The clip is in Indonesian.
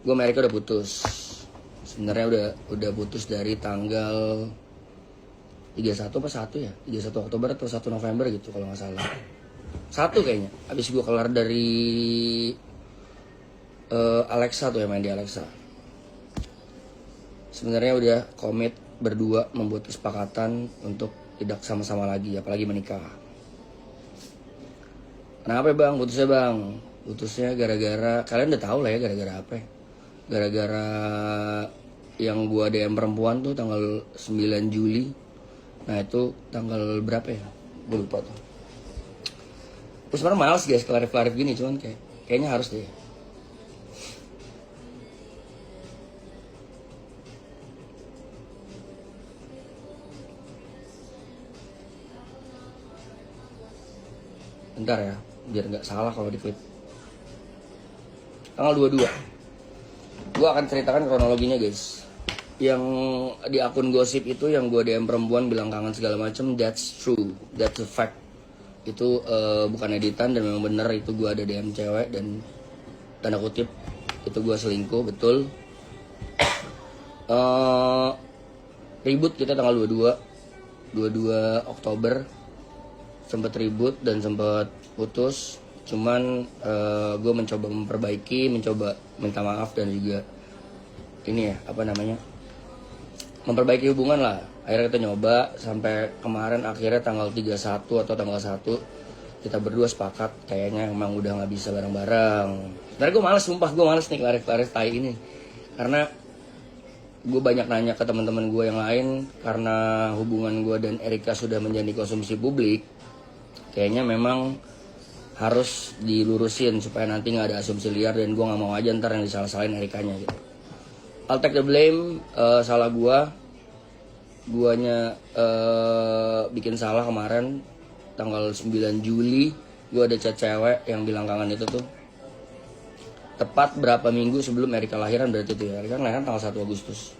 Gue sama Erika udah putus. Sebenarnya udah putus dari tanggal 31 apa 1 ya? 31 Oktober atau 1 November gitu kalau nggak salah. 1 kayaknya. Abis gue kelar dari Alexa tuh, yang main di Alexa. Sebenarnya udah komit berdua membuat kesepakatan untuk tidak sama-sama lagi, apalagi menikah. Kenapa bang? Putusnya bang? Putusnya gara-gara, kalian udah tahu lah ya gara-gara apa ya? Gara-gara yang gua DM perempuan tuh tanggal 9 Juli. Nah itu tanggal berapa ya? Gue lupa tuh. Terus sebenarnya males guys klarif-klarif gini, cuman kayaknya harus deh. Bentar ya, biar nggak salah kalau diklip. Tanggal 22. Gue akan ceritakan kronologinya guys. Yang di akun gosip itu yang gue DM perempuan bilang kangen segala macam, that's true, that's a fact. Itu bukan editan dan memang bener itu gue ada DM cewek dan tanda kutip itu gue selingkuh, betul. Ribut kita tanggal 22 Oktober, sempet ribut dan sempet putus. Cuman gue mencoba memperbaiki, mencoba minta maaf dan juga ini ya apa namanya, memperbaiki hubungan lah. Akhirnya kita nyoba sampai kemarin akhirnya tanggal 31 atau tanggal 1 kita berdua sepakat kayaknya emang udah nggak bisa bareng-bareng. Sebenarnya gue males, sumpah gue males nih klarif-klarif tai ini, karena gue banyak nanya ke teman-teman gue yang lain. Karena hubungan gue dan Erika sudah menjadi konsumsi publik, kayaknya memang harus dilurusin supaya nanti nggak ada asumsi liar, dan gue nggak mau aja ntar yang disalah-salahin Erikanya gitu. I'll take the blame, salah guanya bikin salah kemarin tanggal 9 Juli. Gue ada chat cewek yang bilang kangen itu tuh tepat berapa minggu sebelum Erika lahiran, berarti itu ya. Erika lahiran tanggal 1 Agustus.